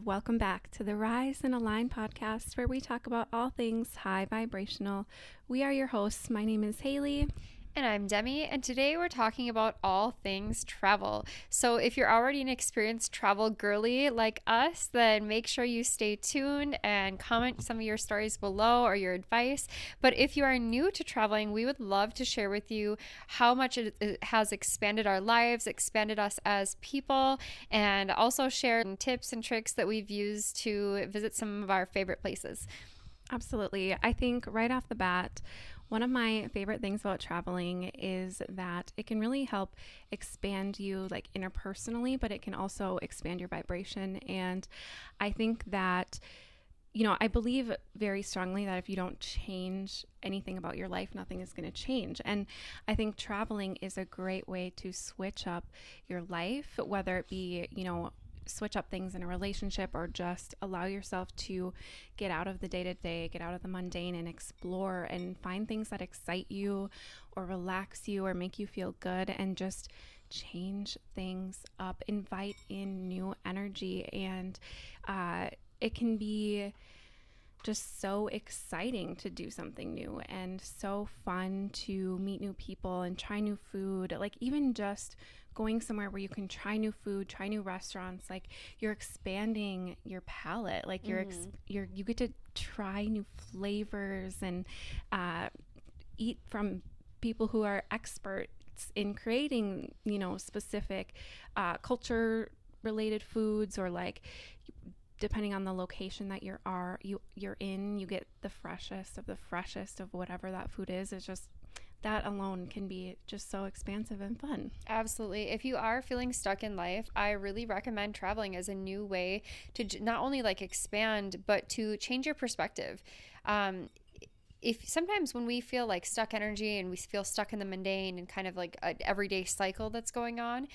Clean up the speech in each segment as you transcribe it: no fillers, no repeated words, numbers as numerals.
welcome back to the Rise and Align podcast, where we talk about all things high vibrational. We are your hosts. My name is Halie. And I'm Demi, and today we're talking about all things travel. So if you're already an experienced travel girly like us, then make sure you stay tuned and comment some of your stories below or your advice. But if you are new to traveling, we would love to share with you how much it has expanded our lives, expanded us as people, and also share tips and tricks that we've used to visit some of our favorite places. Absolutely. I think right off the bat, one of my favorite things about traveling is that it can really help expand you like interpersonally, but it can also expand your vibration. And I think that, I believe very strongly that if you don't change anything about your life, nothing is going to change. And I think traveling is a great way to switch up your life, whether it be, switch up things in a relationship or just allow yourself to get out of the day-to-day, get out of the mundane and explore and find things that excite you or relax you or make you feel good and just change things up, invite in new energy. And it can be just so exciting to do something new and so fun to meet new people and try new food. Like even just going somewhere where you can try new food, try new restaurants, like you're expanding your palate, like you get to try new flavors and eat from people who are experts in creating, specific culture related foods, or like depending on the location that you're in, you get the freshest of whatever that food is. It's just that alone can be just so expansive and fun. Absolutely. If you are feeling stuck in life, I really recommend traveling as a new way to not only like expand, but to change your perspective. If sometimes when we feel like stuck energy and we feel stuck in the mundane and kind of like an everyday cycle that's going on,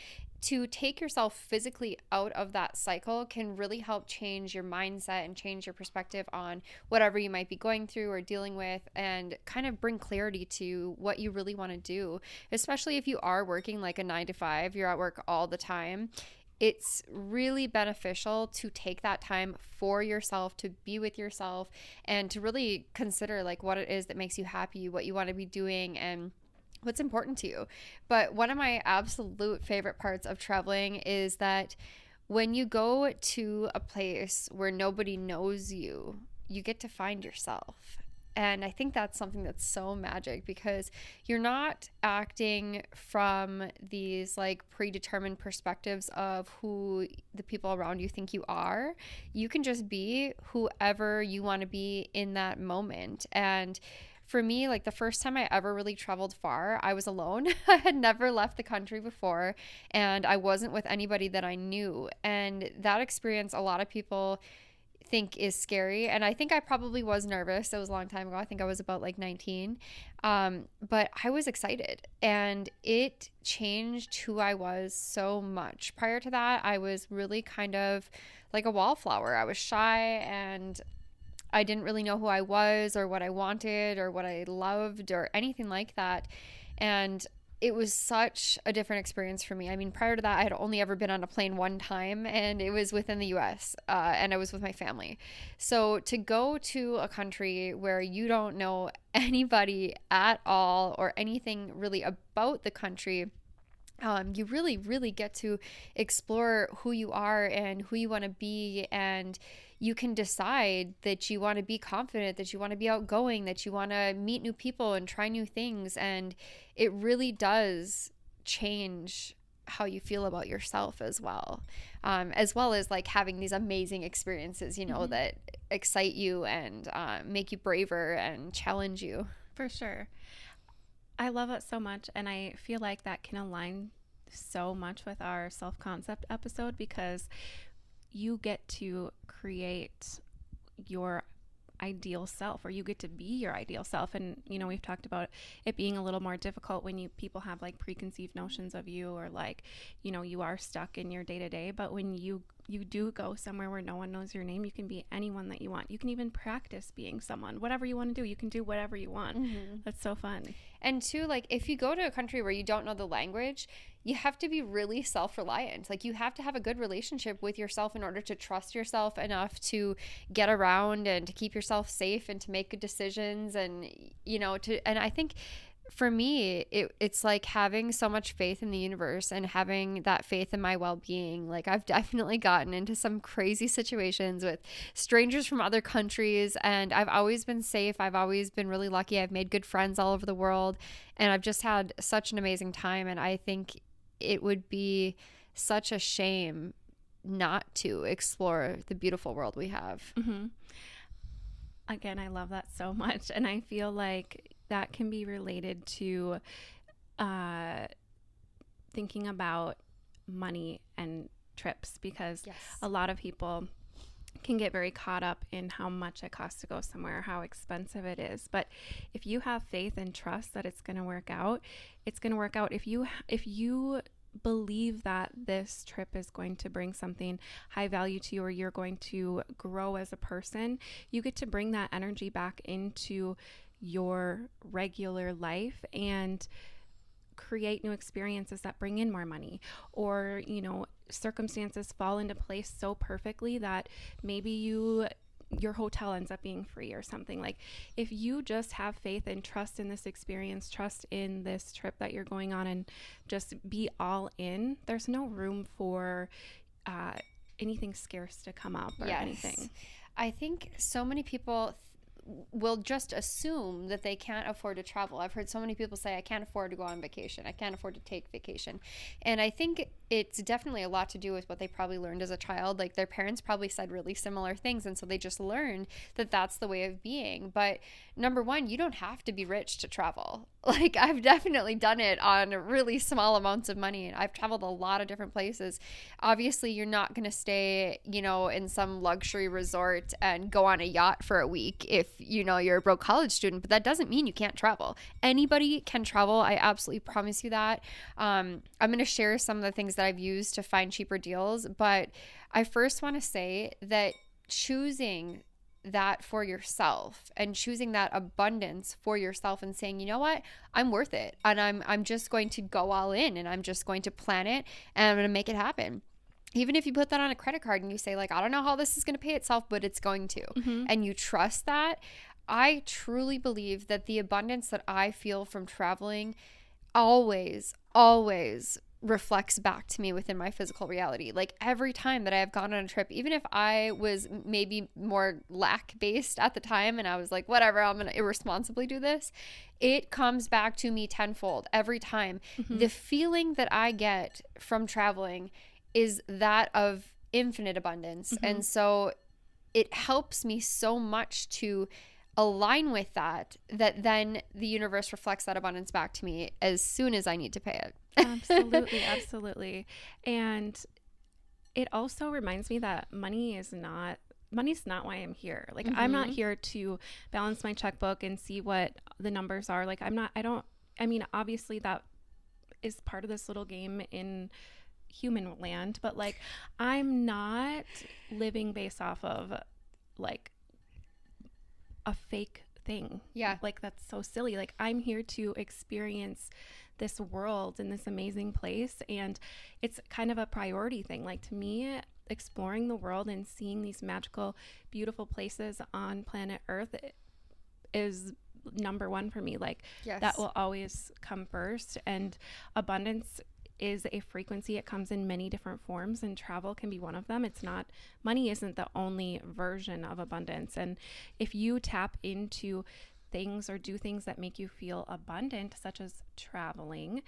to take yourself physically out of that cycle can really help change your mindset and change your perspective on whatever you might be going through or dealing with, and kind of bring clarity to what you really want to do, especially if you are working like a 9 to 5, you're at work all the time. It's really beneficial to take that time for yourself, to be with yourself, and to really consider like what it is that makes you happy, what you want to be doing, and what's important to you. But one of my absolute favorite parts of traveling is that when you go to a place where nobody knows you, you get to find yourself. And I think that's something that's so magic, because you're not acting from these like predetermined perspectives of who the people around you think you are. You can just be whoever you want to be in that moment. And for me, like the first time I ever really traveled far, I was alone. I had never left the country before, and I wasn't with anybody that I knew. And that experience, a lot of people think is scary, and I think I probably was nervous. It was a long time ago. I think I was about like 19, but I was excited, and it changed who I was so much. Prior to that, I was really kind of like a wallflower. I was shy, and I didn't really know who I was or what I wanted or what I loved or anything like that. And it was such a different experience for me. I mean, prior to that, I had only ever been on a plane one time, and it was within the US, and I was with my family. So to go to a country where you don't know anybody at all or anything really about the country, you really, really get to explore who you are and who you want to be. And you can decide that you want to be confident, that you want to be outgoing, that you want to meet new people and try new things. And it really does change how you feel about yourself as well as like having these amazing experiences, that excite you and make you braver and challenge you. For sure. I love it so much, and I feel like that can align so much with our self-concept episode, because you get to create your ideal self, or you get to be your ideal self. And we've talked about it being a little more difficult when people have like preconceived notions of you, or like you are stuck in your day-to-day. But when you you do go somewhere where no one knows your name, you can be anyone that you want. You can even practice being someone. Whatever you want to do, you can do whatever you want. That's so fun. And two, like if you go to a country where you don't know the language, you have to be really self-reliant. Like you have to have a good relationship with yourself in order to trust yourself enough to get around and to keep yourself safe and to make good decisions. And and I think for me, it's like having so much faith in the universe and having that faith in my well-being. Like I've definitely gotten into some crazy situations with strangers from other countries, and I've always been safe. I've always been really lucky. I've made good friends all over the world, and I've just had such an amazing time. And I think it would be such a shame not to explore the beautiful world we have. Again, I love that so much. And I feel like that can be related to thinking about money and trips, because a lot of people can get very caught up in how much it costs to go somewhere, how expensive it is. But if you have faith and trust that it's going to work out, it's going to work out. If you believe that this trip is going to bring something high value to you, or you're going to grow as a person, you get to bring that energy back into your regular life and create new experiences that bring in more money. Or circumstances fall into place so perfectly that maybe your hotel ends up being free or something. Like if you just have faith and trust in this experience, trust in this trip that you're going on, and just be all in, there's no room for anything scarce to come up or anything. I think so many people will just assume that they can't afford to travel. I've heard so many people say, I can't afford to go on vacation. I can't afford to take vacation. And I think it's definitely a lot to do with what they probably learned as a child. Like their parents probably said really similar things. And so they just learned that that's the way of being. But number one, you don't have to be rich to travel. Like I've definitely done it on really small amounts of money, and I've traveled a lot of different places. Obviously, you're not going to stay, in some luxury resort and go on a yacht for a week if, you're a broke college student, but that doesn't mean you can't travel. Anybody can travel. I absolutely promise you that. I'm going to share some of the things that I've used to find cheaper deals, but I first want to say that choosing that for yourself and choosing that abundance for yourself and saying, you know what, I'm worth it, and I'm just going to go all in, and I'm just going to plan it, and I'm going to make it happen. Even if you put that on a credit card and you say, like, I don't know how this is going to pay itself, but it's going to, and you trust that, I truly believe that the abundance that I feel from traveling always reflects back to me within my physical reality. Like every time that I have gone on a trip, even if I was maybe more lack based at the time and I was like, whatever, I'm going to irresponsibly do this, it comes back to me tenfold every time. The feeling that I get from traveling is that of infinite abundance. And so it helps me so much to align with that then the universe reflects that abundance back to me as soon as I need to pay it. Absolutely. And it also reminds me that money's not why I'm here. Like I'm not here to balance my checkbook and see what the numbers are. Like obviously that is part of this little game in human land, but like I'm not living based off of like a fake thing. Like that's so silly. Like I'm here to experience this world in this amazing place, and it's kind of a priority thing. Like to me, exploring the world and seeing these magical, beautiful places on planet Earth is number one for me. Like that will always come first, and abundance is a frequency. It comes in many different forms, and travel can be one of them. Money isn't the only version of abundance. And if you tap into things or do things that make you feel abundant, such as traveling,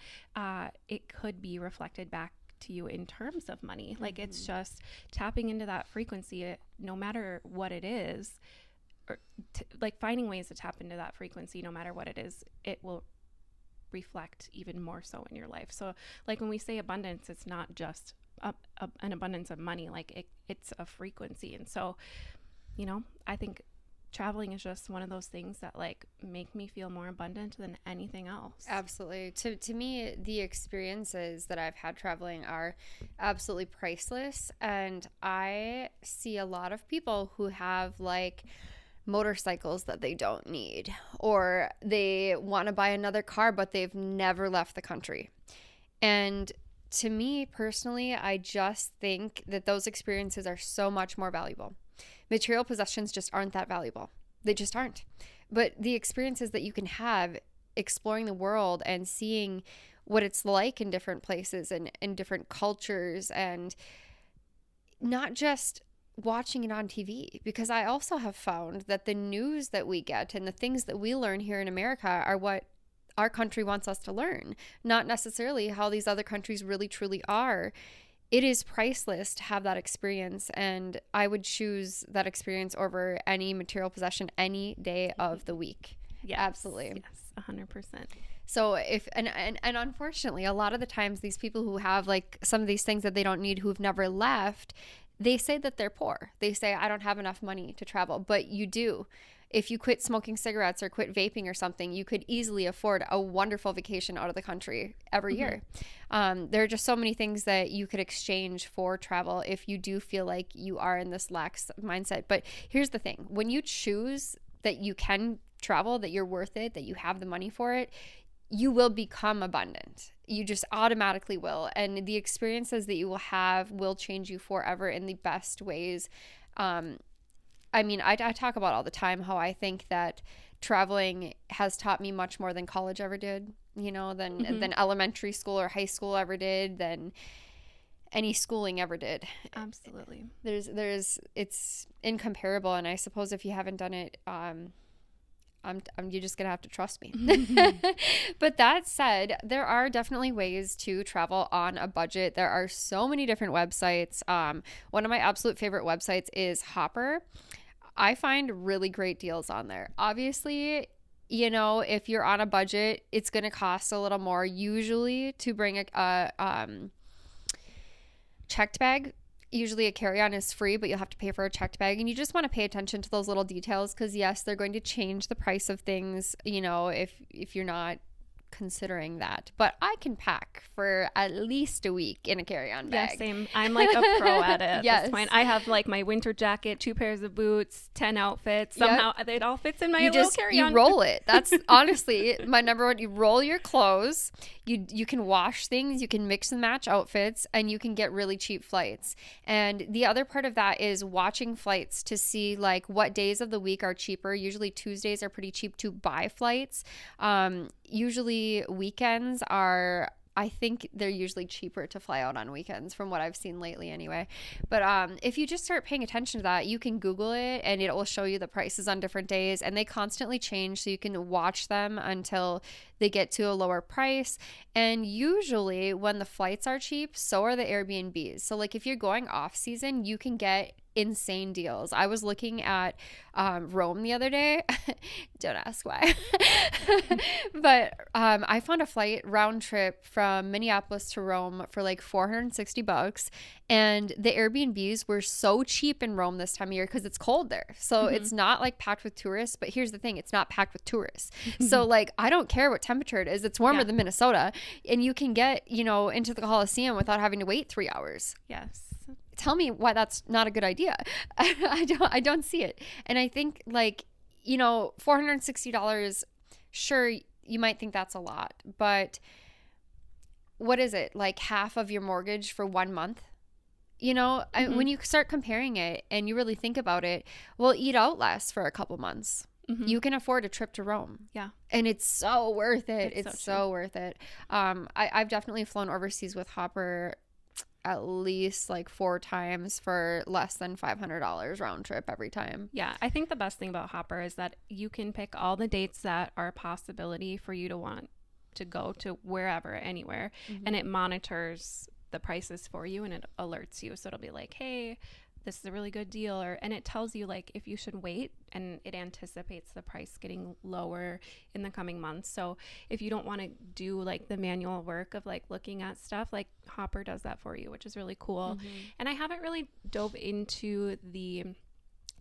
it could be reflected back to you in terms of money. Like it's just tapping into that frequency, no matter what it is, or like finding ways to tap into that frequency, no matter what it is, it will reflect even more so in your life. So like when we say abundance, it's not just an abundance of money. Like it's a frequency. And so, I think traveling is just one of those things that like make me feel more abundant than anything else. Absolutely. To me, the experiences that I've had traveling are absolutely priceless. And I see a lot of people who have like motorcycles that they don't need, or they want to buy another car, but they've never left the country. And to me personally, I just think that those experiences are so much more valuable. Material possessions just aren't that valuable. They just aren't. But the experiences that you can have exploring the world and seeing what it's like in different places and in different cultures, and not just watching it on TV, because I also have found that the news that we get and the things that we learn here in America are what our country wants us to learn, not necessarily how these other countries really truly are. It is priceless to have that experience, and I would choose that experience over any material possession any day of the week. Yes, Absolutely. Yes, 100%. So if and unfortunately, a lot of the times these people who have like some of these things that they don't need, who've never left, they say that they're poor. They say, I don't have enough money to travel, but you do. If you quit smoking cigarettes or quit vaping or something, you could easily afford a wonderful vacation out of the country every year. There are just so many things that you could exchange for travel if you do feel like you are in this lax mindset. But here's the thing. When you choose that you can travel, that you're worth it, that you have the money for it, you will become abundant. You just automatically will. And the experiences that you will have will change you forever in the best ways. I mean, I talk about all the time how I think that traveling has taught me much more than college ever did, you know, than elementary school or high school ever did, than any schooling ever did. Absolutely. It's incomparable. And I suppose if you haven't done it, you're just going to have to trust me. But that said, there are definitely ways to travel on a budget. There are so many different websites. One of my absolute favorite websites is Hopper. I find really great deals on there. Obviously, you know, if you're on a budget, it's going to cost a little more usually to bring a checked bag. Usually a carry-on is free, but you'll have to pay for a checked bag. And you just want to pay attention to those little details, because yes, they're going to change the price of things, you know, if you're not considering that. But I can pack for at least a week in a carry-on bag. Yeah, same. I'm like a pro at it at Yes. this point. I have like my winter jacket, 2 pairs of boots, 10 outfits. Somehow it all fits in my little carry-on. You roll it. That's honestly my number one. You roll your clothes. You can wash things. You can mix and match outfits, and you can get really cheap flights. And the other part of that is watching flights to see like what days of the week are cheaper. Usually Tuesdays are pretty cheap to buy flights. Usually weekends are, I think they're usually cheaper to fly out on weekends from what I've seen lately anyway. But if you just start paying attention to that, you can Google it and it will show you the prices on different days, and they constantly change, so you can watch them until they get to a lower price. And usually when the flights are cheap, so are the Airbnbs. So like if you're going off season, you can get insane deals. I was looking at Rome the other day. Don't ask why. But I found a flight round trip from Minneapolis to Rome for like $460, and the Airbnbs were so cheap in Rome this time of year because it's cold there. So it's not like packed with tourists, but here's the thing, it's not packed with tourists. So like I don't care what temperature it is, it's warmer than Minnesota, and you can get, you know, into the Coliseum without having to wait 3 hours. Yes. Tell me why that's not a good idea. I don't see it. And I think like, you know, $460, sure, you might think that's a lot, but what is it? Like half of your mortgage for 1 month? You know, when you start comparing it and you really think about it, we'll eat out less for a couple months. You can afford a trip to Rome. Yeah. And it's so worth it. It's so worth it. I've definitely flown overseas with Hopper at least like 4 times for less than $500 round trip every time. Yeah, I think the best thing about Hopper is that you can pick all the dates that are a possibility for you to want to go to wherever, anywhere, and it monitors the prices for you and it alerts you. So it'll be like, hey, this is a really good deal, and it tells you like if you should wait, and it anticipates the price getting lower in the coming months. So if you don't want to do like the manual work of like looking at stuff, like Hopper does that for you, which is really cool. And I haven't really dove into the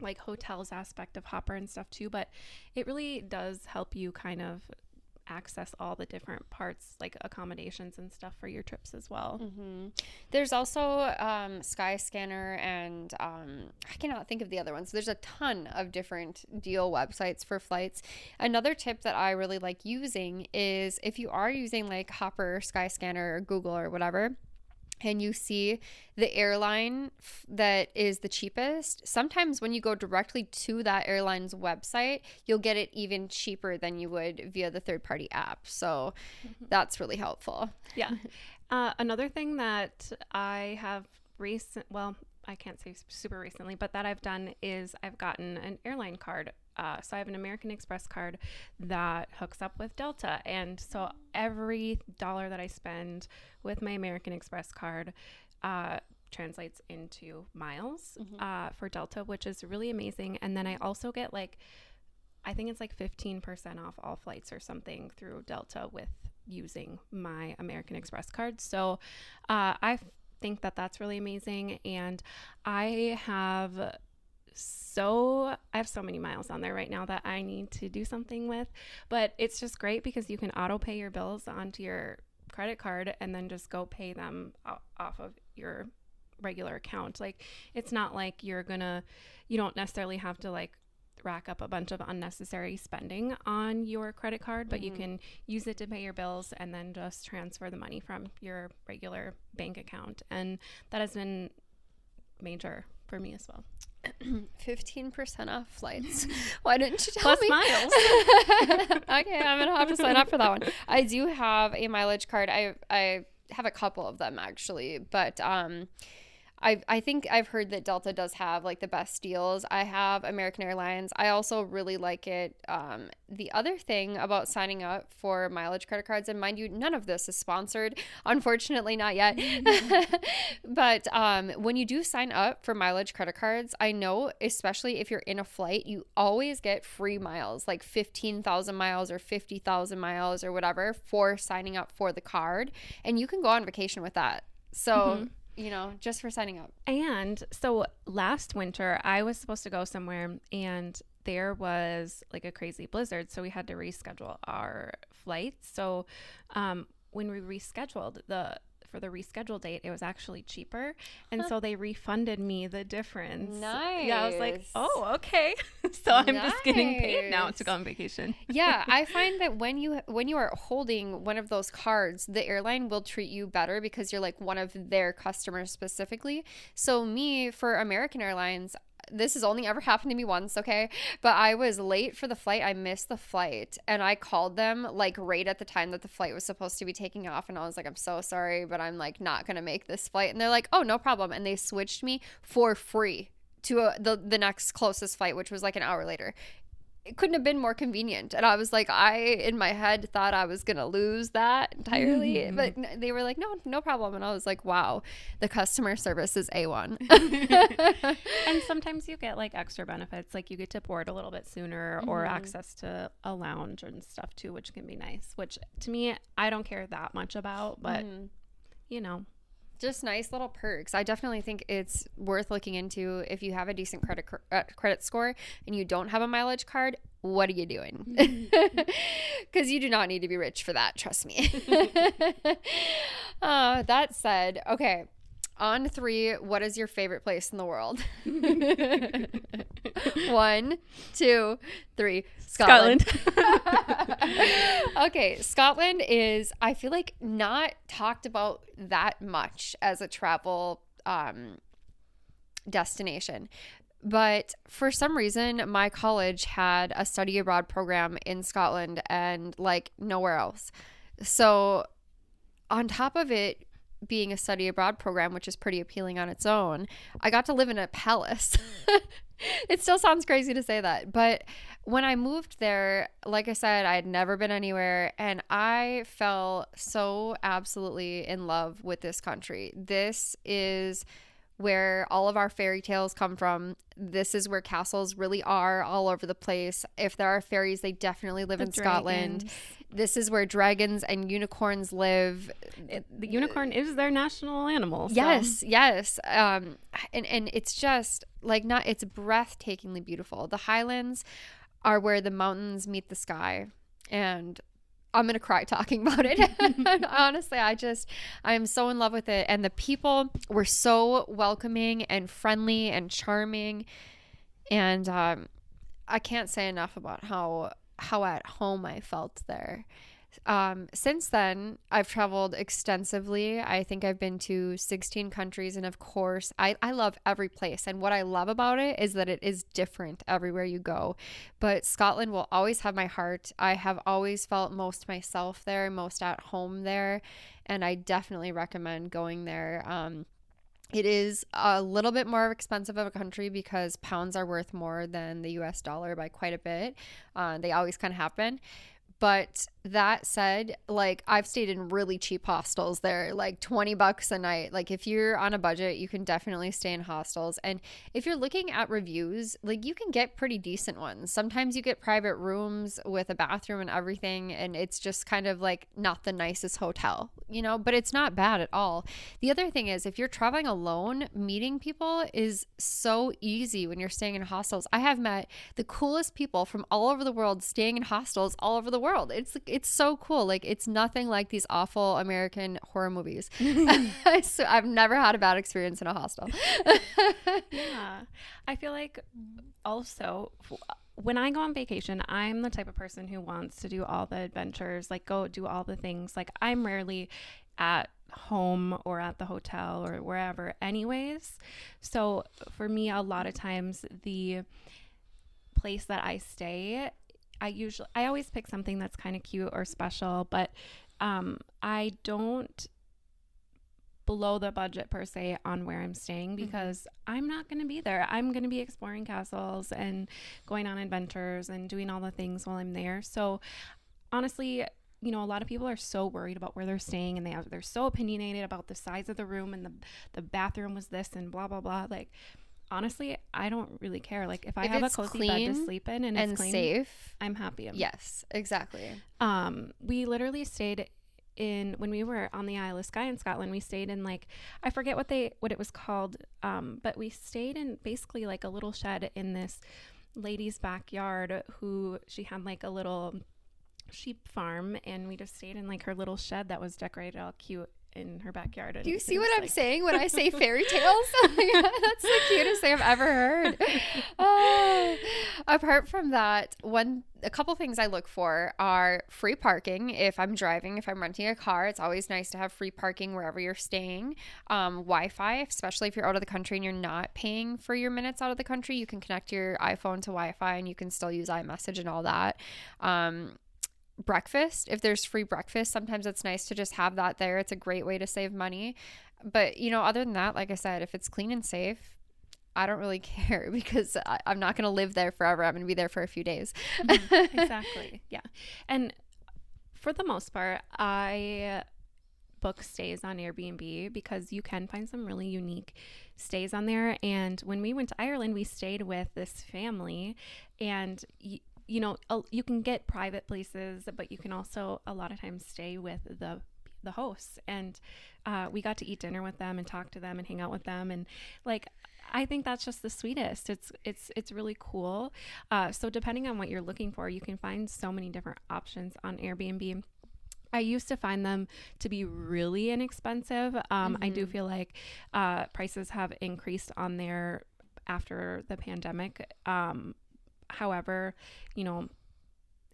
like hotels aspect of Hopper and stuff too, but it really does help you kind of access all the different parts, like accommodations and stuff for your trips as well. There's also Skyscanner and I cannot think of the other ones. There's a ton of different deal websites for flights. Another tip that I really like using is if you are using like Hopper, Skyscanner, or Google or whatever, and you see the airline that is the cheapest, sometimes when you go directly to that airline's website, you'll get it even cheaper than you would via the third-party app. So that's really helpful. Yeah. Another thing that I have I can't say super recently, but that I've done is I've gotten an airline card. So I have an American Express card that hooks up with Delta. And so every dollar that I spend with my American Express card translates into miles for Delta, which is really amazing. And then I also get I think it's like 15% off all flights or something through Delta with using my American Express card. So I think that that's really amazing. And I have so many miles on there right now that I need to do something with, but it's just great because you can auto pay your bills onto your credit card and then just go pay them off of your regular account. Like, it's not like you don't necessarily have to like rack up a bunch of unnecessary spending on your credit card, but you can use it to pay your bills and then just transfer the money from your regular bank account. And that has been major for me as well. 15% off flights. Why didn't you tell Plus me? miles. Okay, I'm gonna have to sign up for that one. I do have a mileage card. I have a couple of them actually, but I think I've heard that Delta does have like the best deals. I have American Airlines. I also really like it. The other thing about signing up for mileage credit cards, and mind you, none of this is sponsored, unfortunately, not yet. But when you do sign up for mileage credit cards, I know, especially if you're in a flight, you always get free miles, like 15,000 miles or 50,000 miles or whatever for signing up for the card. And you can go on vacation with that. So just for signing up. And so last winter, I was supposed to go somewhere and there was like a crazy blizzard. So we had to reschedule our flights. So when we rescheduled for the rescheduled date, it was actually cheaper. And so they refunded me the difference. Nice. Yeah, I was like, oh, okay. So I'm just getting paid now to go on vacation. Yeah, I find that when you are holding one of those cards, the airline will treat you better because you're like one of their customers specifically. So me, for American Airlines, this has only ever happened to me once, okay? But I was late for the flight. I missed the flight and I called them like right at the time that the flight was supposed to be taking off. And I was like, I'm so sorry, but I'm like not going to make this flight. And they're like, oh, no problem. And they switched me for free to the next closest flight, which was like an hour later. It couldn't have been more convenient. And I was like, in my head thought I was going to lose that entirely. But they were like, no problem. And I was like, wow, the customer service is A1. And sometimes you get like extra benefits, like you get to board a little bit sooner or access to a lounge and stuff too, which can be nice, which to me, I don't care that much about, but just nice little perks. I definitely think it's worth looking into. If you have a decent credit score and you don't have a mileage card, what are you doing? Because you do not need to be rich for that, trust me. That said, okay, on 3, what is your favorite place in the world? 1, 2, 3. Scotland. Okay, Scotland is, I feel like, not talked about that much as a travel destination. But for some reason, my college had a study abroad program in Scotland and like nowhere else. So on top of it being a study abroad program, which is pretty appealing on its own, I got to live in a palace. It still sounds crazy to say that, but when I moved there, like I said, I had never been anywhere and I fell so absolutely in love with this country. This is where all of our fairy tales come from. This is where castles really are all over the place. If there are fairies, they definitely live The in Scotland. dragons. This is where dragons and unicorns live. The unicorn is their national animal. So. Yes. And it's just like it's breathtakingly beautiful. The Highlands are where the mountains meet the sky, and I'm going to cry talking about it. Honestly, I'm so in love with it. And the people were so welcoming and friendly and charming. And I can't say enough about how at home I felt there. Since then, I've traveled extensively. I think I've been to 16 countries. And of course, I love every place. And what I love about it is that it is different everywhere you go. But Scotland will always have my heart. I have always felt most myself there, most at home there. And I definitely recommend going there. It is a little bit more expensive of a country because pounds are worth more than the US dollar by quite a bit. They always kind of have been. But that said, like I've stayed in really cheap hostels there, like $20 a night. Like if you're on a budget, you can definitely stay in hostels. And if you're looking at reviews, like you can get pretty decent ones. Sometimes you get private rooms with a bathroom and everything, and it's just kind of like not the nicest hotel, but it's not bad at all. The other thing is if you're traveling alone, meeting people is so easy when you're staying in hostels. I have met the coolest people from all over the world staying in hostels all over the world. It's so cool. Like it's nothing like these awful American horror movies. So I've never had a bad experience in a hostel. Yeah. I feel like also when I go on vacation, I'm the type of person who wants to do all the adventures, like go do all the things. Like I'm rarely at home or at the hotel or wherever anyways. So for me, a lot of times the place that I stay, I always pick something that's kind of cute or special, but I don't blow the budget per se on where I'm staying because I'm not going to be there. I'm going to be exploring castles and going on adventures and doing all the things while I'm there. So honestly, a lot of people are so worried about where they're staying and they're so opinionated about the size of the room and the bathroom was this and blah, blah, blah. Like, honestly, I don't really care. Like if I have a cozy bed to sleep in and it's clean, safe, I'm happy. Yes, exactly. We literally stayed when we were on the Isle of Skye in Scotland, we stayed in like, I forget what it was called. But we stayed in basically like a little shed in this lady's backyard she had like a little sheep farm, and we just stayed in like her little shed that was decorated all cute in her backyard. Do you see what I'm saying when I say fairy tales? That's the cutest thing I've ever heard. Apart from that, a couple things I look for are free parking. If I'm driving, if I'm renting a car, it's always nice to have free parking wherever you're staying. Wi-Fi, especially if you're out of the country and you're not paying for your minutes out of the country, you can connect your iPhone to Wi-Fi and you can still use iMessage and all that. Breakfast, if there's free breakfast, sometimes it's nice to just have that there. It's a great way to save money. But other than that, like I said, if it's clean and safe, I don't really care because I'm not going to live there forever. I'm going to be there for a few days. Exactly. Yeah. And for the most part, I book stays on Airbnb because you can find some really unique stays on there. And when we went to Ireland, we stayed with this family, and you can get private places, but you can also a lot of times stay with the hosts, and we got to eat dinner with them and talk to them and hang out with them, and like I think that's just the sweetest. It's really cool. So depending on what you're looking for, you can find so many different options on Airbnb. I used to find them to be really inexpensive. I do feel like prices have increased on there after the pandemic. However,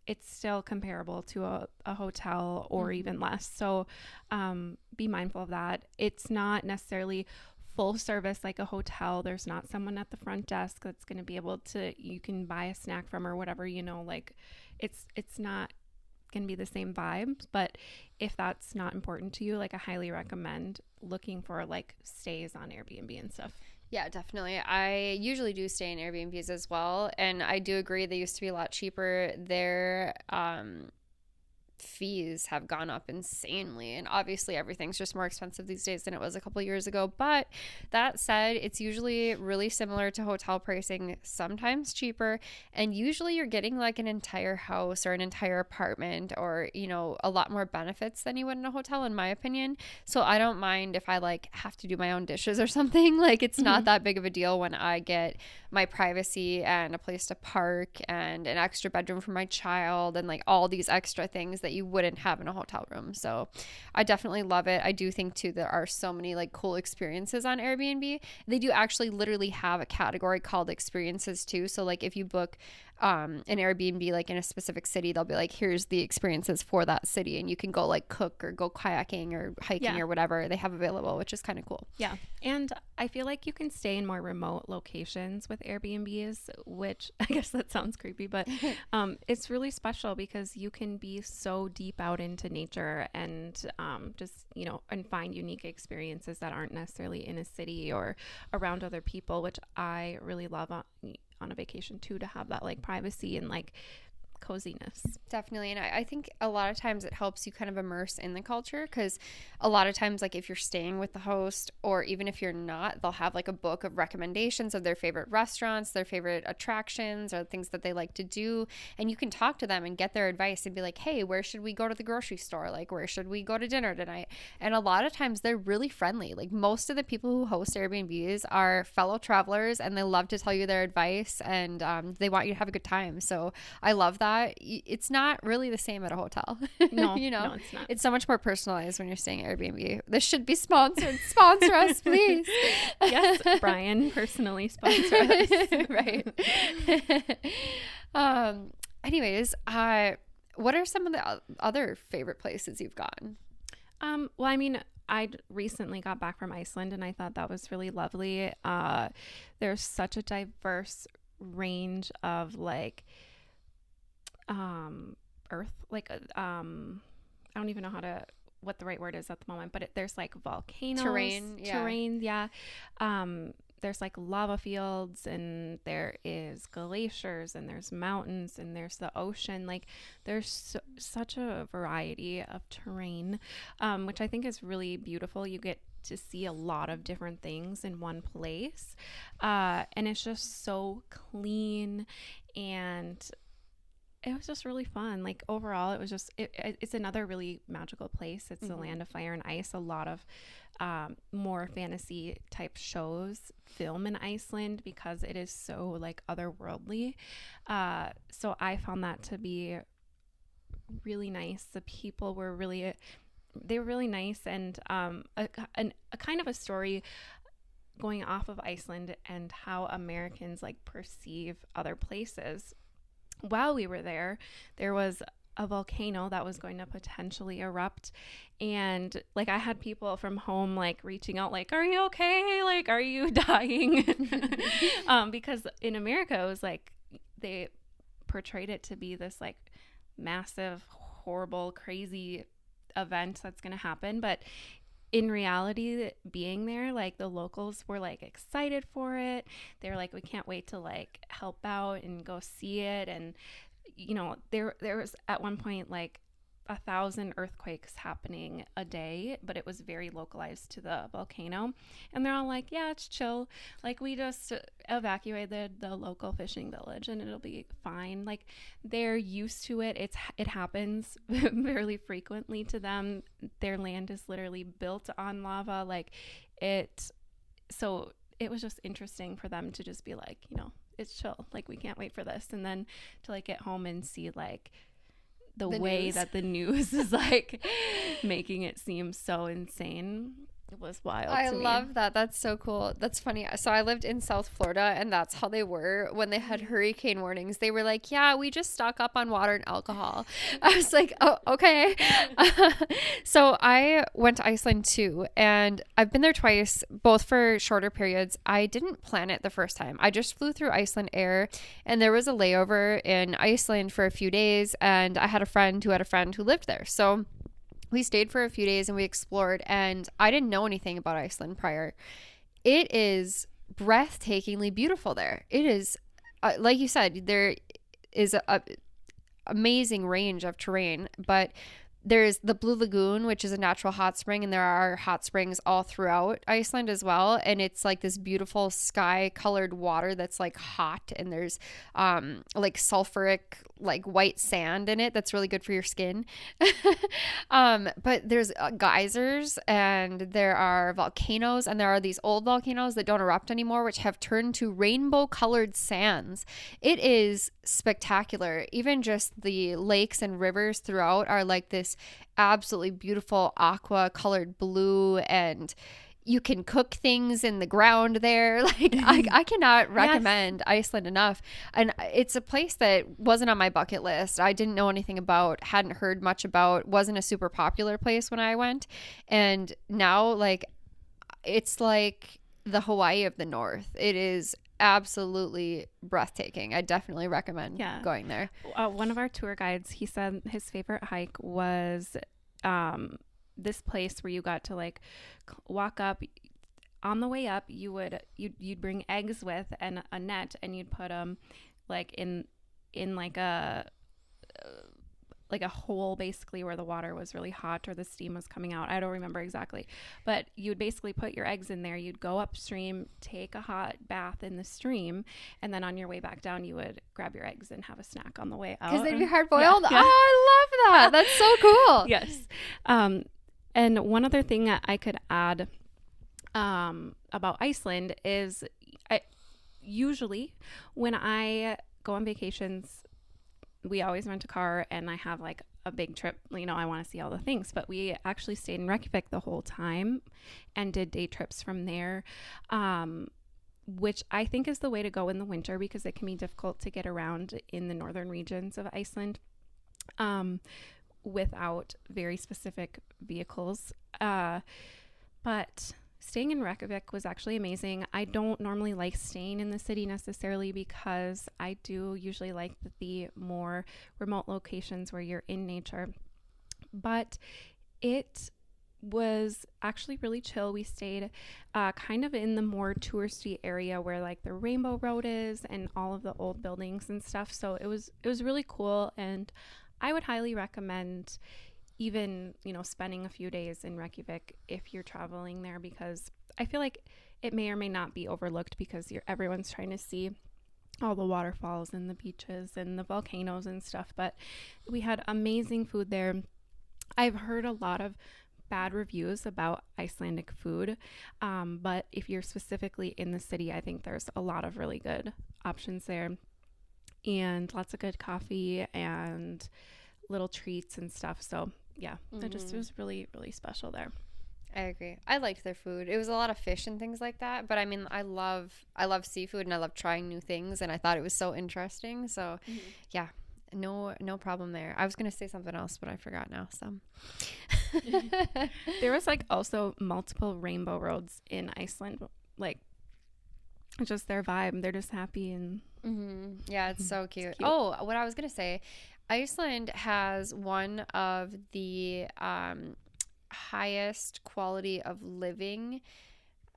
it's still comparable to a hotel or even less. So be mindful of that. It's not necessarily full service like a hotel. There's not someone at the front desk that's going to be able to, you can buy a snack from or whatever, like it's not going to be the same vibe. But if that's not important to you, like I highly recommend looking for like stays on Airbnb and stuff. Yeah, definitely. I usually do stay in Airbnbs as well. And I do agree they used to be a lot cheaper. They're fees have gone up insanely, and obviously everything's just more expensive these days than it was a couple years ago. But that said, it's usually really similar to hotel pricing, sometimes cheaper, and usually you're getting like an entire house or an entire apartment, or a lot more benefits than you would in a hotel, in my opinion. So I don't mind if I like have to do my own dishes or something. Like, it's not that big of a deal when I get my privacy and a place to park and an extra bedroom for my child and like all these extra things that you wouldn't have in a hotel room. So I definitely love it. I do think too there are so many like cool experiences on Airbnb. They do actually literally have a category called experiences too. So like if you book an Airbnb like in a specific city, they'll be like, here's the experiences for that city, and you can go like cook or go kayaking or hiking or whatever they have available, which is kind of cool. Yeah. And I feel like you can stay in more remote locations with Airbnbs, which I guess that sounds creepy, but it's really special because you can be so deep out into nature and just, and find unique experiences that aren't necessarily in a city or around other people, which I really love on a vacation too, to have that like privacy and like coziness. Definitely. And I think a lot of times it helps you kind of immerse in the culture, because a lot of times, like if you're staying with the host, or even if you're not, they'll have like a book of recommendations of their favorite restaurants, their favorite attractions, or things that they like to do. And you can talk to them and get their advice and be like, hey, where should we go to the grocery store? Like, where should we go to dinner tonight? And a lot of times they're really friendly. Like, most of the people who host Airbnbs are fellow travelers, and they love to tell you their advice, and they want you to have a good time. So I love that. It's not really the same at a hotel. No, no, it's not. It's so much more personalized when you're staying at Airbnb. This should be sponsored. Sponsor us, please. Yes, Brian, personally sponsor us. Right. Anyways, what are some of the other favorite places you've gone? Well, I mean, I recently got back from Iceland, and I thought that was really lovely. There's such a diverse range of like earth, like I don't even know what the right word is at the moment, but there's like volcanoes, terrain, yeah. There's like lava fields, and there is glaciers, and there's mountains, and there's the ocean. Like, there's such a variety of terrain, which I think is really beautiful. You get to see a lot of different things in one place, and it's just so clean, and it was just really fun. Like, overall, it was just it's another really magical place. It's the land of fire and ice. A lot of more fantasy type shows film in Iceland because it is so like otherworldly. So I found that to be really nice. The people were really nice, and a kind of a story going off of Iceland and how Americans like perceive other places. While we were there was a volcano that was going to potentially erupt, and like I had people from home like reaching out like, are you okay? Like, are you dying? Because in America it was like they portrayed it to be this like massive, horrible, crazy event that's going to happen, but in reality, being there, like the locals were like excited for it. They were like, we can't wait to like help out and go see it. And there was at one point like 1,000 earthquakes happening a day, but it was very localized to the volcano. And they're all like, yeah, it's chill. Like, we just evacuated the local fishing village and it'll be fine. Like, they're used to it. It happens fairly frequently to them. Their land is literally built on lava. So it was just interesting for them to just be like, it's chill. Like, we can't wait for this. And then to like get home and see like the way news. That the news is like making it seem so insane. It was wild. I love that. That's so cool. That's funny. So I lived in South Florida, and that's how they were when they had hurricane warnings. They were like, yeah, we just stock up on water and alcohol. I was like, oh, okay. So I went to Iceland too, and I've been there twice, both for shorter periods. I didn't plan it the first time. I just flew through Iceland Air, and there was a layover in Iceland for a few days, and I had a friend who lived there. So we stayed for a few days and we explored, and I didn't know anything about Iceland prior. It is breathtakingly beautiful there. It is, like you said, there is amazing range of terrain. But there's the Blue Lagoon, which is a natural hot spring, and there are hot springs all throughout Iceland as well. And it's like this beautiful sky colored water that's like hot, and there's like sulfuric, like white sand in it that's really good for your skin. But there's geysers, and there are volcanoes, and there are these old volcanoes that don't erupt anymore, which have turned to rainbow colored sands. It is spectacular. Even just the lakes and rivers throughout are like this absolutely beautiful aqua colored blue, and you can cook things in the ground there. Like I cannot recommend Iceland enough. And it's a place that wasn't on my bucket list. I didn't know anything about, hadn't heard much about, wasn't a super popular place when I went. And now like it's like the Hawaii of the North. It is absolutely breathtaking. I definitely recommend going there. One of our tour guides, he said his favorite hike was this place where you got to like walk up. On the way up, you'd bring eggs with and a net, and you'd put them like in like a hole basically where the water was really hot or the steam was coming out. I don't remember exactly, but you would basically put your eggs in there. You'd go upstream, take a hot bath in the stream, and then on your way back down, you would grab your eggs and have a snack on the way out. Because they'd be hard boiled. Yeah. Oh, I love that. That's so cool. Yes. And one other thing that I could add about Iceland is usually when I go on vacations, we always rent a car, and I have like a big trip, you know, I want to see all the things, but we actually stayed in Reykjavik the whole time and did day trips from there, which I think is the way to go in the winter because it can be difficult to get around in the northern regions of Iceland without very specific vehicles. But staying in Reykjavik was actually amazing. I don't normally like staying in the city necessarily because I do usually like the more remote locations where you're in nature. But it was actually really chill. We stayed kind of in the more touristy area where like the Rainbow Road is and all of the old buildings and stuff. So it was really cool, and I would highly recommend even, you know, spending a few days in Reykjavik if you're traveling there, because I feel like it may or may not be overlooked because everyone's trying to see all the waterfalls and the beaches and the volcanoes and stuff. But we had amazing food there. I've heard a lot of bad reviews about Icelandic food, but if you're specifically in the city, I think there's a lot of really good options there, and lots of good coffee and little treats and stuff. So yeah, it was really, really special there. I agree. I liked their food. It was a lot of fish and things like that, but I mean, I love seafood, and I love trying new things, and I thought it was so interesting. So yeah, no problem there. I was going to say something else, but I forgot now. So there was like also multiple rainbow roads in Iceland, like just their vibe. They're just happy and yeah, it's so cute. Oh, what I was going to say, Iceland has one of the highest quality of living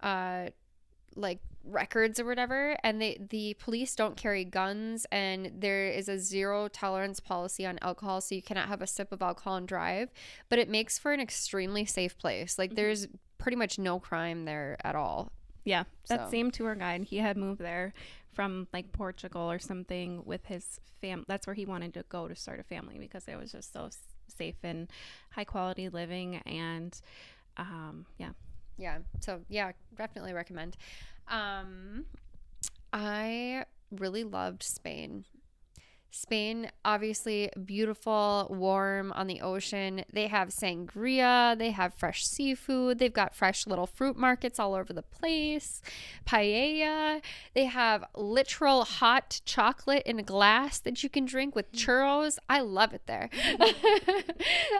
like records or whatever, and the police don't carry guns, and there is a zero tolerance policy on alcohol, so you cannot have a sip of alcohol and drive, but it makes for an extremely safe place. Like there's pretty much no crime there at all. Yeah, that same tour guide, he had moved there from like Portugal or something with his family. That's where he wanted to go to start a family because it was just so safe and high quality living. And so definitely recommend. I really loved Spain, obviously beautiful, warm on the ocean. They have sangria, they have fresh seafood, they've got fresh little fruit markets all over the place, paella, they have literal hot chocolate in a glass that you can drink with churros. I love it there.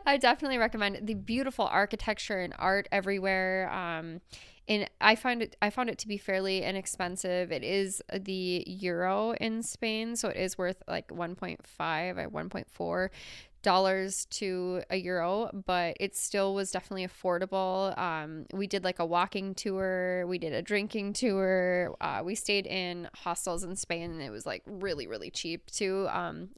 I definitely recommend it. The beautiful architecture and art everywhere. And I found it to be fairly inexpensive. It is the euro in Spain, so it is worth like 1.5 or 1.4 dollars to a euro, but it still was definitely affordable. We did like a walking tour, we did a drinking tour, we stayed in hostels in Spain, and it was like really, really cheap too.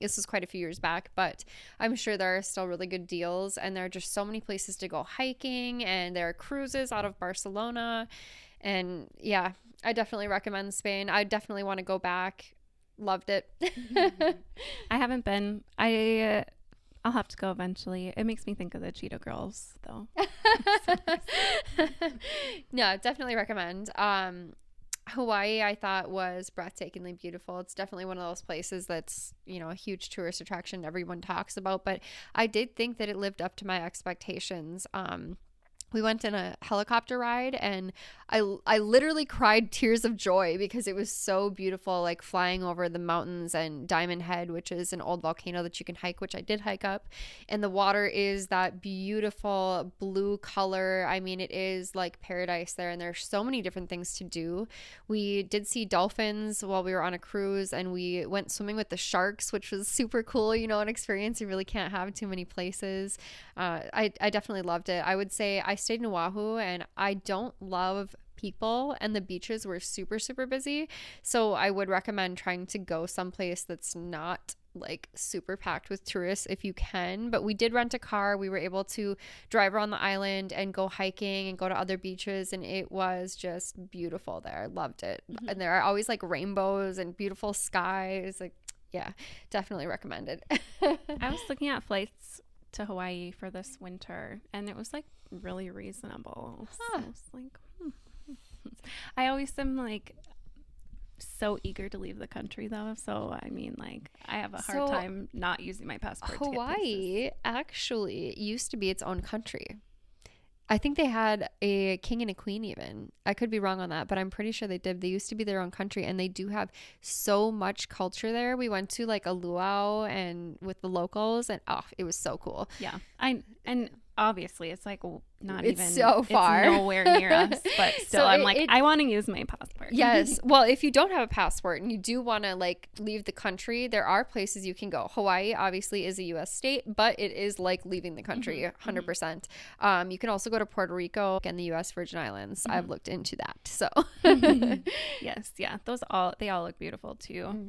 This was quite a few years back, but I'm sure there are still really good deals, and there are just so many places to go hiking, and there are cruises out of Barcelona. And yeah, I definitely recommend Spain. I definitely want to go back. Loved it. I haven't been. I'll have to go eventually. It makes me think of the Cheetah Girls, though. No, definitely recommend. Hawaii, I thought, was breathtakingly beautiful. It's definitely one of those places that's, you know, a huge tourist attraction everyone talks about, but I did think that it lived up to my expectations. We went in a helicopter ride, and I literally cried tears of joy because it was so beautiful, like flying over the mountains and Diamond Head, which is an old volcano that you can hike, which I did hike up. And the water is that beautiful blue color. I mean, it is like paradise there, and there's so many different things to do. We did see dolphins while we were on a cruise, and we went swimming with the sharks, which was super cool, you know, an experience you really can't have too many places. I definitely loved it. I would say I stayed in Oahu, and I don't love people, and the beaches were super, super busy. So I would recommend trying to go someplace that's not like super packed with tourists if you can. But we did rent a car. We were able to drive around the island and go hiking and go to other beaches, and it was just beautiful there. I loved it. Mm-hmm. And there are always like rainbows and beautiful skies. Like, yeah, definitely recommended. I was looking at flights to Hawaii for this winter, and it was like really reasonable. So I was like, I always am like so eager to leave the country though. So I mean, like, I have a hard time not using my passport. Hawaii actually used to be its own country. I think they had a king and a queen even. I could be wrong on that, but I'm pretty sure they did. They used to be their own country, and they do have so much culture there. We went to like a luau and with the locals, and it was so cool. Yeah. And obviously it's like not it's even so far. It's nowhere near us, but still so I want to use my passport. Yes. Well, if you don't have a passport and you do want to like leave the country, there are places you can go. Hawaii obviously is a US state, but it is like leaving the country 100%. You can also go to Puerto Rico and the US Virgin Islands. I've looked into that. So yes, yeah. They all look beautiful too.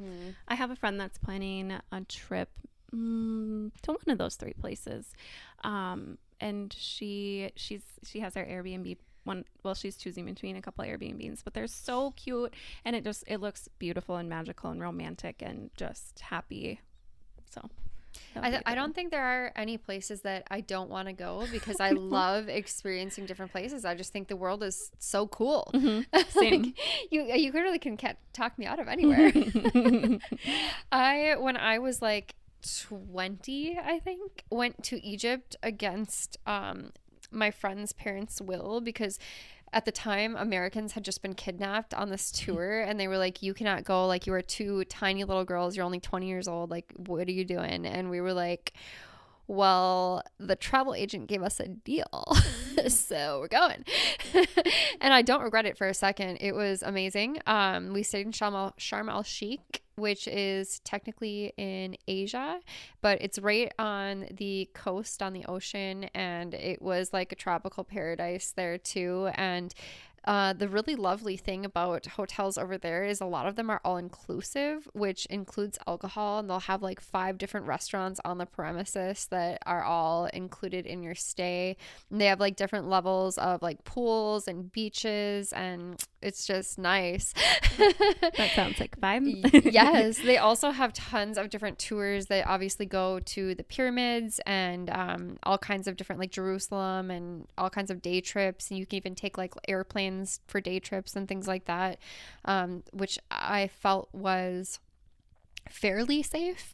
I have a friend that's planning a trip to one of those three places. And she has her Airbnb she's choosing between a couple of Airbnbs, but they're so cute, and it looks beautiful and magical and romantic and just happy. So I don't think there are any places that I don't want to go because I love experiencing different places. I just think the world is so cool. Same. Like, you really can talk me out of anywhere. When I was like 20, I think, went to Egypt against my friend's parents' will, because at the time Americans had just been kidnapped on this tour, and they were like, you cannot go, like, you are two tiny little girls, you're only 20 years old, like, what are you doing? And we were like, well, the travel agent gave us a deal, so we're going. And I don't regret it for a second. It was amazing. We stayed in Sharm el Sheikh, which is technically in Asia, but it's right on the coast on the ocean, and it was like a tropical paradise there too. And the really lovely thing about hotels over there is a lot of them are all inclusive, which includes alcohol, and they'll have like 5 different restaurants on the premises that are all included in your stay. And they have like different levels of like pools and beaches, and it's just nice. That sounds like fun. Yes. They also have tons of different tours that obviously go to the pyramids and all kinds of different, like Jerusalem, and all kinds of day trips. And you can even take like airplanes for day trips and things like that, which I felt was fairly safe.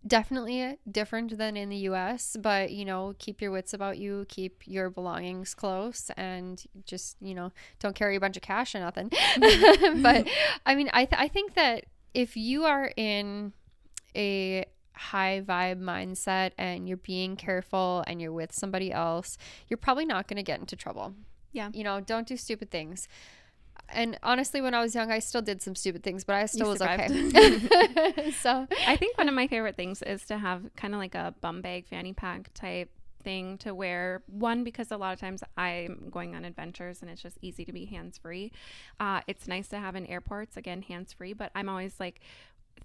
Definitely different than in the US, but, you know, keep your wits about you, keep your belongings close, and just, you know, don't carry a bunch of cash or nothing. But I mean, I think that if you are in a high vibe mindset and you're being careful and you're with somebody else, you're probably not going to get into trouble. Yeah. You know, don't do stupid things. And honestly, when I was young, I still did some stupid things, but I still was survived. okay. So I think one of my favorite things is to have kind of like a bum bag fanny pack type thing to wear. One, because a lot of times I'm going on adventures and it's just easy to be hands free. It's nice to have in airports, again, hands free, but I'm always like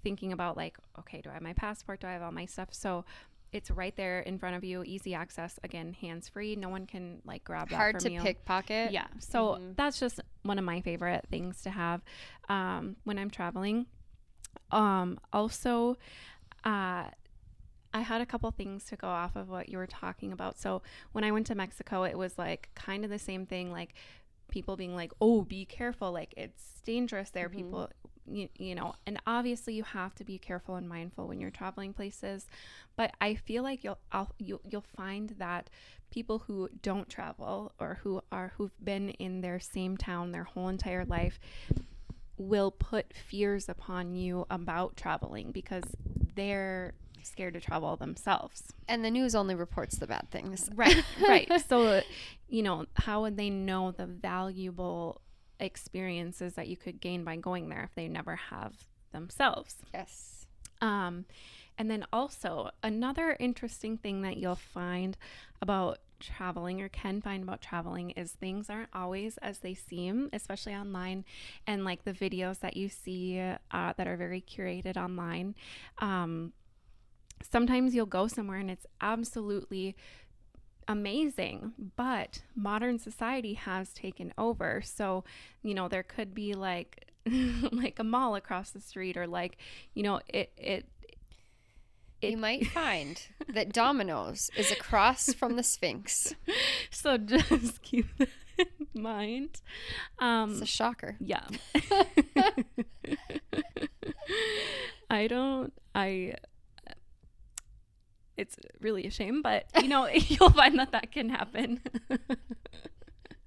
thinking about like, okay, do I have my passport? Do I have all my stuff? So it's right there in front of you, easy access, again, hands free. No one can like grab that hard from to you. pickpocket. Yeah. So that's just one of my favorite things to have when I'm traveling. Also, I had a couple things to go off of what you were talking about. So when I went to Mexico, it was like kind of the same thing, like people being like, oh, be careful, like it's dangerous there. People, you know, and obviously you have to be careful and mindful when you're traveling places. But I feel like you'll find that people who don't travel or who've been in their same town their whole entire life will put fears upon you about traveling because they're scared to travel themselves. And the news only reports the bad things. Right, right. So, you know, how would they know the valuable experiences that you could gain by going there if they never have themselves? Yes. And then also another interesting thing that you'll find about traveling or can find about traveling is things aren't always as they seem, especially online and like the videos that you see that are very curated online. Sometimes you'll go somewhere and it's absolutely amazing, but modern society has taken over. So, you know, there could be like like a mall across the street or like, you know, you might find that Domino's is across from the Sphinx. So just keep that in mind. It's a shocker. Yeah. It's really a shame, but you know, you'll find that can happen.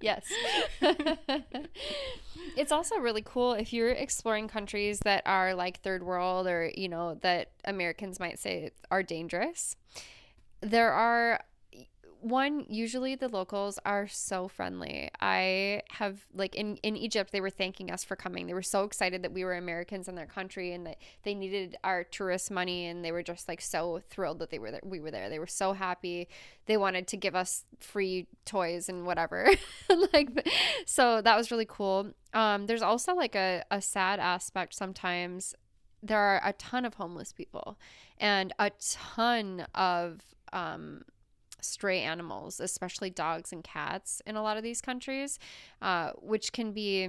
Yes. It's also really cool if you're exploring countries that are like third world or, you know, that Americans might say are dangerous. There are usually the locals are so friendly. I have like in Egypt, they were thanking us for coming. They were so excited that we were Americans in their country and that they needed our tourist money, and they were just like so thrilled that we were there. They were so happy. They wanted to give us free toys and whatever. Like, so that was really cool. There's also like a sad aspect sometimes. There are a ton of homeless people and a ton of stray animals, especially dogs and cats in a lot of these countries, which can be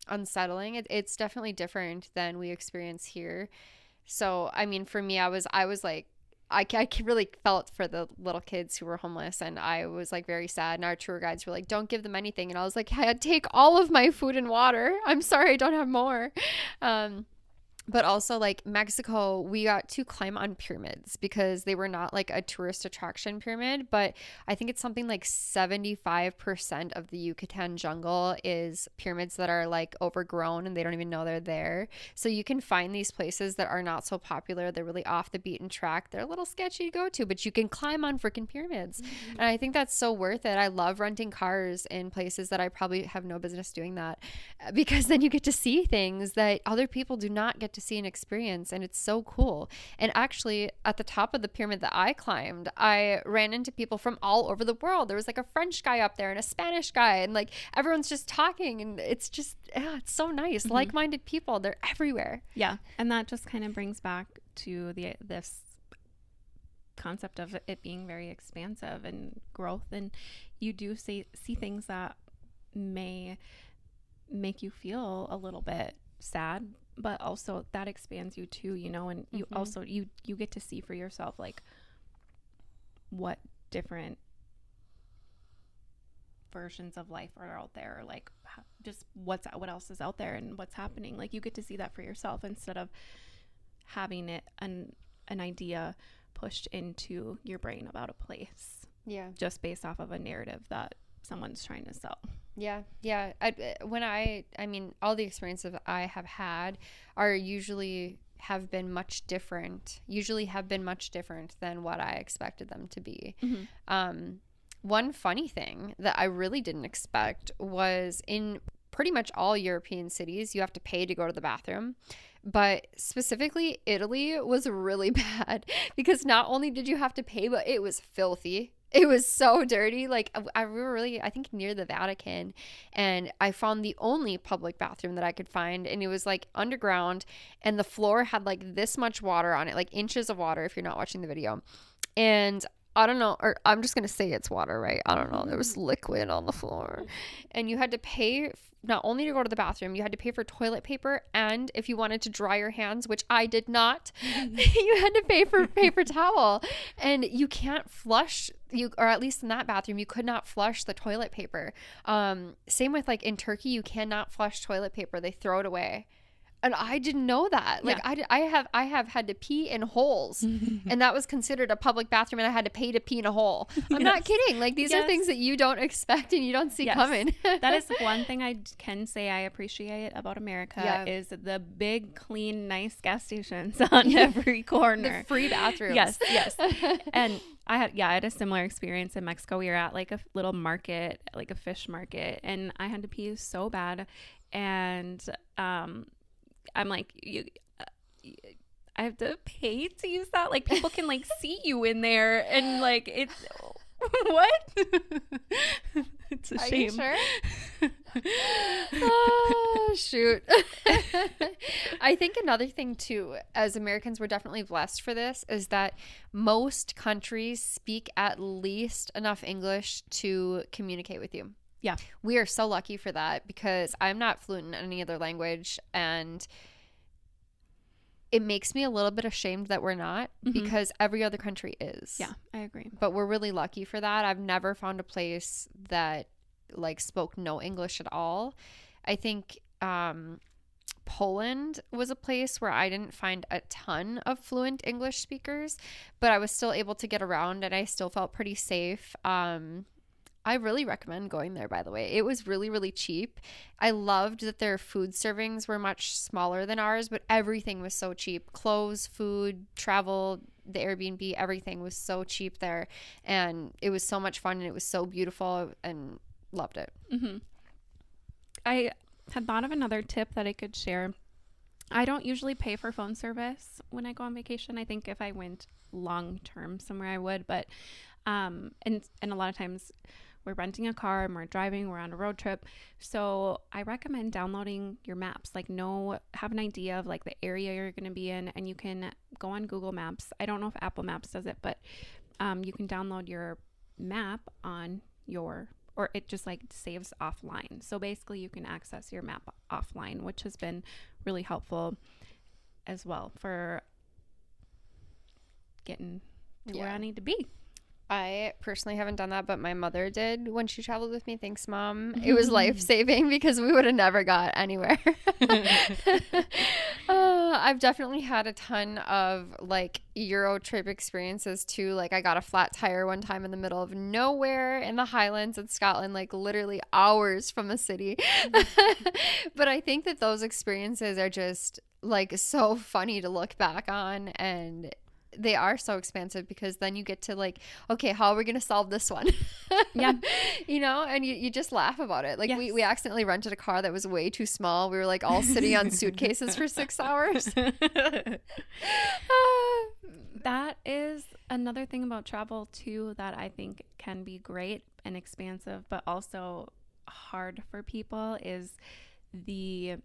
unsettling. It's definitely different than we experience here. So, I mean, for me, I was like, I really felt for the little kids who were homeless, and I was like very sad. And our tour guides were like, "Don't give them anything," and I was like, "I take all of my food and water. I'm sorry, I don't have more." But also like Mexico, we got to climb on pyramids because they were not like a tourist attraction pyramid, but I think it's something like 75% of the Yucatan jungle is pyramids that are like overgrown and they don't even know they're there. So you can find these places that are not so popular. They're really off the beaten track. They're a little sketchy to go to, but you can climb on freaking pyramids. Mm-hmm. And I think that's so worth it. I love renting cars in places that I probably have no business doing that, because then you get to see things that other people do not get to see and experience, and it's so cool. And actually at the top of the pyramid that I climbed, I ran into people from all over the world. There was like a French guy up there and a Spanish guy, and like everyone's just talking, and it's just it's so nice. Mm-hmm. Like-minded people, they're everywhere. Yeah. And that just kind of brings back to this concept of it being very expansive and growth, and you do see things that may make you feel a little bit sad, but also that expands you too, you know, and you also you get to see for yourself like what different versions of life are out there, or like just what else is out there and what's happening. Like you get to see that for yourself instead of having it an idea pushed into your brain about a place, just based off of a narrative that someone's trying to sell. Yeah. I mean, all the experiences I have had are usually have been much different than what I expected them to be. Mm-hmm. One funny thing that I really didn't expect was in pretty much all European cities, you have to pay to go to the bathroom. But specifically, Italy was really bad because not only did you have to pay, but it was filthy. It was so dirty. Like we were really, I think, near the Vatican, and I found the only public bathroom that I could find, and it was like underground, and the floor had like this much water on it, like inches of water if you're not watching the video. And I don't know, or I'm just going to say it's water, right? I don't know. There was liquid on the floor. And you had to pay not only to go to the bathroom, you had to pay for toilet paper. And if you wanted to dry your hands, which I did not, you had to pay for paper towel. And you can't flush, or at least in that bathroom, you could not flush the toilet paper. Same with like in Turkey, you cannot flush toilet paper. They throw it away. And I didn't know that. Like I have had to pee in holes, and that was considered a public bathroom, and I had to pay to pee in a hole. I'm not kidding. Like these are things that you don't expect and you don't see coming. That is one thing I can say I appreciate about America is the big, clean, nice gas stations on every corner. The free bathrooms. Yes. And I had a similar experience in Mexico. We were at like a little market, like a fish market, and I had to pee so bad, and I'm like, I have to pay to use that? Like, people can, like, see you in there, and, like, it's, what? It's a shame. Are you sure? Oh, shoot. I think another thing, too, as Americans, we're definitely blessed for this, is that most countries speak at least enough English to communicate with you. Yeah. We are so lucky for that because I'm not fluent in any other language, and it makes me a little bit ashamed that we're not because every other country is. Yeah, I agree. But we're really lucky for that. I've never found a place that like spoke no English at all. I think Poland was a place where I didn't find a ton of fluent English speakers, but I was still able to get around and I still felt pretty safe. I really recommend going there, by the way. It was really, really cheap. I loved that their food servings were much smaller than ours, but everything was so cheap. Clothes, food, travel, the Airbnb, everything was so cheap there. And it was so much fun and it was so beautiful and loved it. I had thought of another tip that I could share. I don't usually pay for phone service when I go on vacation. I think if I went long term somewhere I would, but and a lot of times we're renting a car and we're driving, we're on a road trip. So I recommend downloading your maps, like have an idea of like the area you're going to be in, and you can go on Google Maps. I don't know if Apple Maps does it, but you can download your map on or it just like saves offline. So basically you can access your map offline, which has been really helpful as well for getting to where I need to be. I personally haven't done that, but my mother did when she traveled with me. Thanks, Mom. It was life-saving because we would have never got anywhere. I've definitely had a ton of like Euro trip experiences too. Like I got a flat tire one time in the middle of nowhere in the Highlands in Scotland, like literally hours from the city. But I think that those experiences are just like so funny to look back on, and they are so expansive because then you get to like, okay, how are we going to solve this one? Yeah. You know, and you just laugh about it. Like we accidentally rented a car that was way too small. We were like all sitting on suitcases for 6 hours. That is another thing about travel too that I think can be great and expansive, but also hard for people is the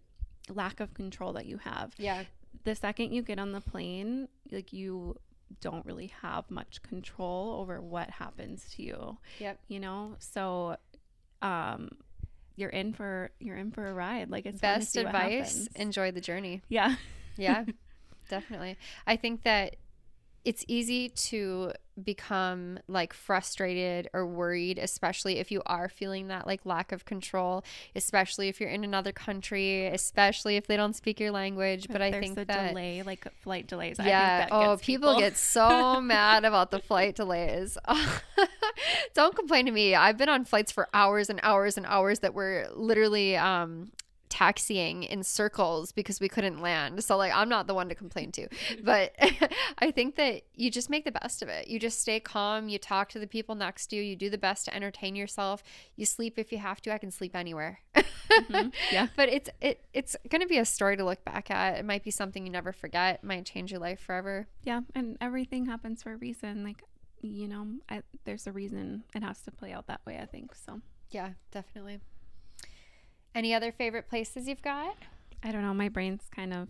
lack of control that you have. Yeah. The second you get on the plane, like you don't really have much control over what happens to you. Yep. You know, so you're in for a ride. Like it's best advice, enjoy the journey. Yeah. Yeah. Definitely. I think that it's easy to become like frustrated or worried, especially if you are feeling that like lack of control, especially if you're in another country, especially if they don't speak your language. But I think that delay, like flight delays. Yeah. I think that people get so mad about the flight delays. Don't complain to me. I've been on flights for hours and hours and hours that were literally taxiing in circles because we couldn't land. So like, I'm not the one to complain to, but I think that you just make the best of it. You just stay calm. You talk to the people next to you. You do the best to entertain yourself. You sleep if you have to. I can sleep anywhere. Yeah. But it's going to be a story to look back at. It might be something you never forget. It might change your life forever. Yeah. And everything happens for a reason. Like, you know, there's a reason it has to play out that way, I think. So Yeah, definitely. Any other favorite places you've got? I don't know. My brain's kind of.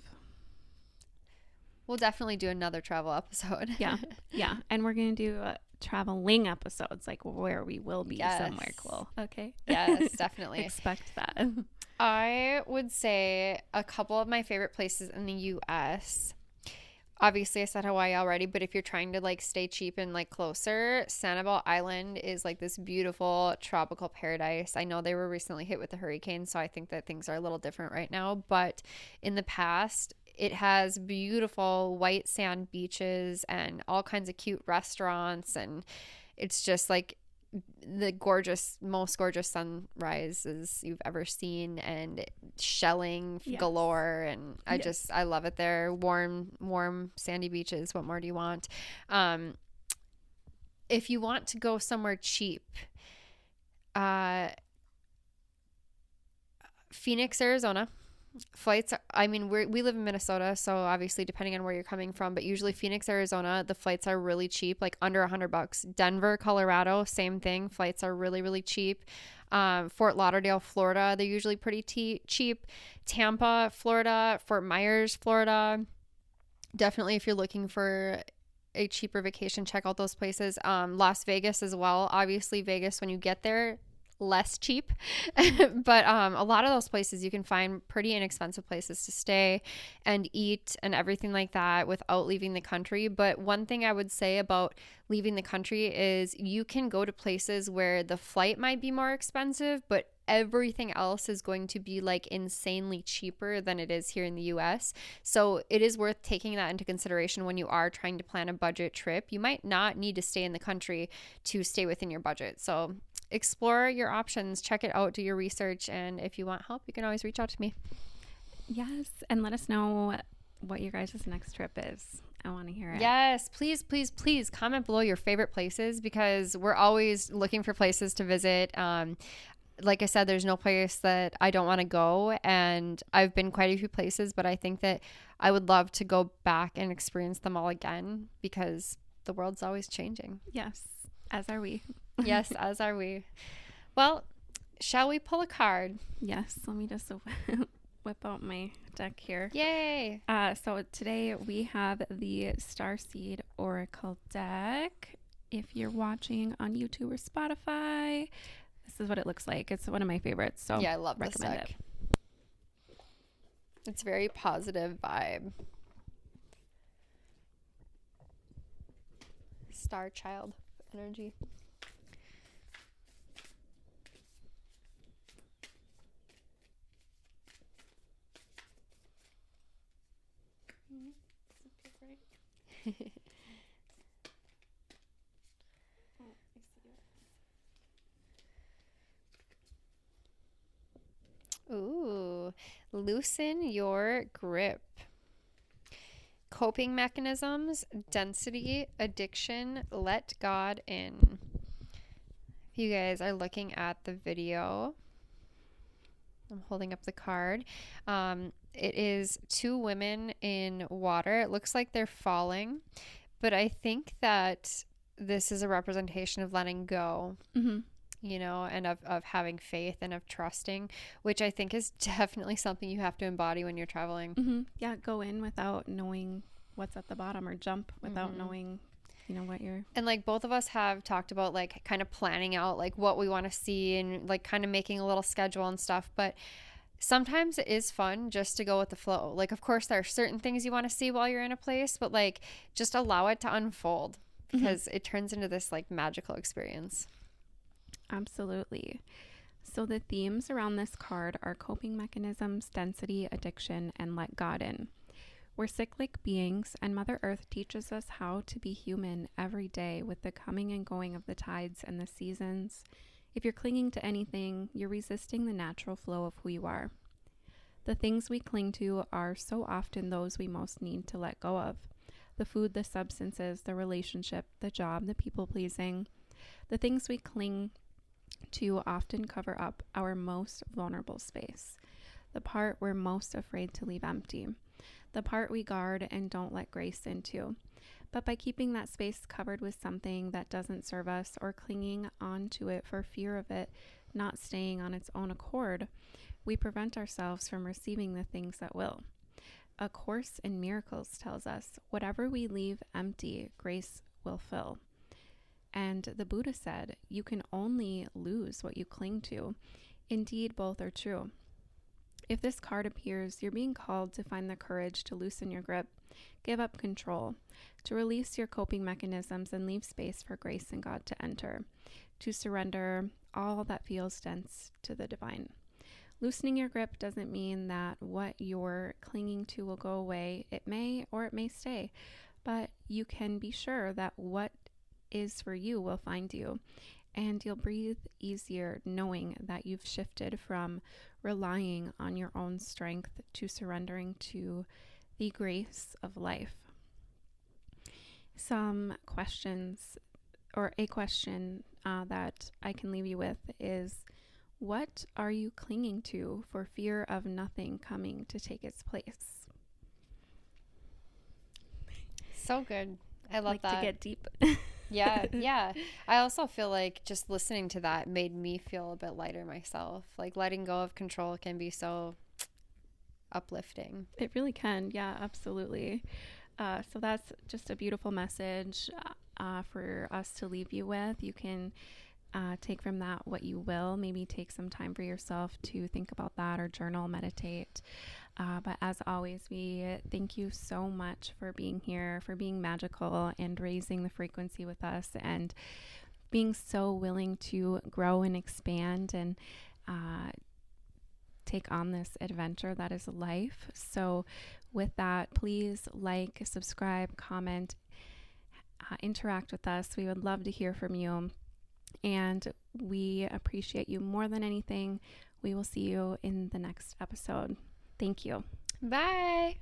We'll definitely do another travel episode. Yeah. Yeah. And we're going to do traveling episodes, like where we will be somewhere cool. Okay. Yes, definitely. Expect that. I would say a couple of my favorite places in the US. Obviously, I said Hawaii already, but if you're trying to like stay cheap and like closer, Sanibel Island is like this beautiful tropical paradise. I know they were recently hit with a hurricane, so I think that things are a little different right now. But in the past, it has beautiful white sand beaches and all kinds of cute restaurants. And it's just like the most gorgeous sunrises you've ever seen, and shelling galore. And I love it there. Warm sandy beaches. What more do you want? If you want to go somewhere cheap, Phoenix, Arizona. Flights, I mean, we live in Minnesota, so obviously depending on where you're coming from, but usually Phoenix, Arizona, the flights are really cheap, like under $100. Denver, Colorado, same thing. Flights are really, really cheap. Fort Lauderdale, Florida, they're usually pretty cheap. Tampa, Florida, Fort Myers, Florida. Definitely, if you're looking for a cheaper vacation, check out those places. Las Vegas as well. Obviously, Vegas, when you get there, less cheap, but a lot of those places you can find pretty inexpensive places to stay and eat and everything like that without leaving the country. But one thing I would say about leaving the country is you can go to places where the flight might be more expensive, but everything else is going to be like insanely cheaper than it is here in the US. So it is worth taking that into consideration when you are trying to plan a budget trip. You might not need to stay in the country to stay within your budget. So explore your options, check it out, do your research, and if you want help, you can always reach out to me. Yes, and let us know what your guys' next trip is. I want to hear it. Yes, please comment below your favorite places, because we're always looking for places to visit. Like I said, there's no place that I don't want to go, and I've been quite a few places, but I think that I would love to go back and experience them all again, because the world's always changing. Yes, as are we. Yes, as are we. Well, shall we pull a card? Yes, let me just whip out my deck here. Yay! So today we have the Starseed Oracle deck. If you're watching on YouTube or Spotify, this is what it looks like. It's one of my favorites. So yeah, I love this deck. It's very positive vibe. Star Child energy. Ooh, loosen your grip. Coping mechanisms, density, addiction, let God in. If you guys are looking at the video, I'm holding up the card. It is two women in water. It looks like they're falling, but I think that this is a representation of letting go. Mm-hmm. You know, and of having faith and of trusting, which I think is definitely something you have to embody when you're traveling. Mm-hmm. Yeah, go in without knowing what's at the bottom, or jump without knowing, you know, what you're... And like both of us have talked about like kind of planning out like what we want to see and like kind of making a little schedule and stuff. But sometimes it is fun just to go with the flow. Like, of course, there are certain things you want to see while you're in a place, but like just allow it to unfold, because it turns into this like magical experience. Absolutely. So the themes around this card are coping mechanisms, density, addiction, and let God in. We're cyclic beings, and Mother Earth teaches us how to be human every day with the coming and going of the tides and the seasons. If you're clinging to anything, you're resisting the natural flow of who you are. The things we cling to are so often those we most need to let go of. The food, the substances, the relationship, the job, the people pleasing. The things we cling to often cover up our most vulnerable space, the part we're most afraid to leave empty, the part we guard and don't let grace into. But by keeping that space covered with something that doesn't serve us or clinging onto it for fear of it not staying on its own accord, we prevent ourselves from receiving the things that will. A Course in Miracles tells us, whatever we leave empty, grace will fill. And the Buddha said, you can only lose what you cling to. Indeed, both are true. If this card appears, you're being called to find the courage to loosen your grip, give up control, to release your coping mechanisms and leave space for grace and God to enter, to surrender all that feels dense to the divine. Loosening your grip doesn't mean that what you're clinging to will go away. It may or it may stay, but you can be sure that what is for you will find you, and you'll breathe easier knowing that you've shifted from relying on your own strength to surrendering to the grace of life. Some questions, or a question that I can leave you with is, what are you clinging to for fear of nothing coming to take its place? So good. I love that. To get deep. Yeah. I also feel like just listening to that made me feel a bit lighter myself. Like letting go of control can be so uplifting. It really can. Yeah, absolutely. So that's just a beautiful message for us to leave you with. You can take from that what you will. Maybe take some time for yourself to think about that or journal, meditate. But as always, we thank you so much for being here, for being magical and raising the frequency with us, and being so willing to grow and expand and take on this adventure that is life. So with that, please like, subscribe, comment, interact with us. We would love to hear from you. And we appreciate you more than anything. We will see you in the next episode. Thank you. Bye.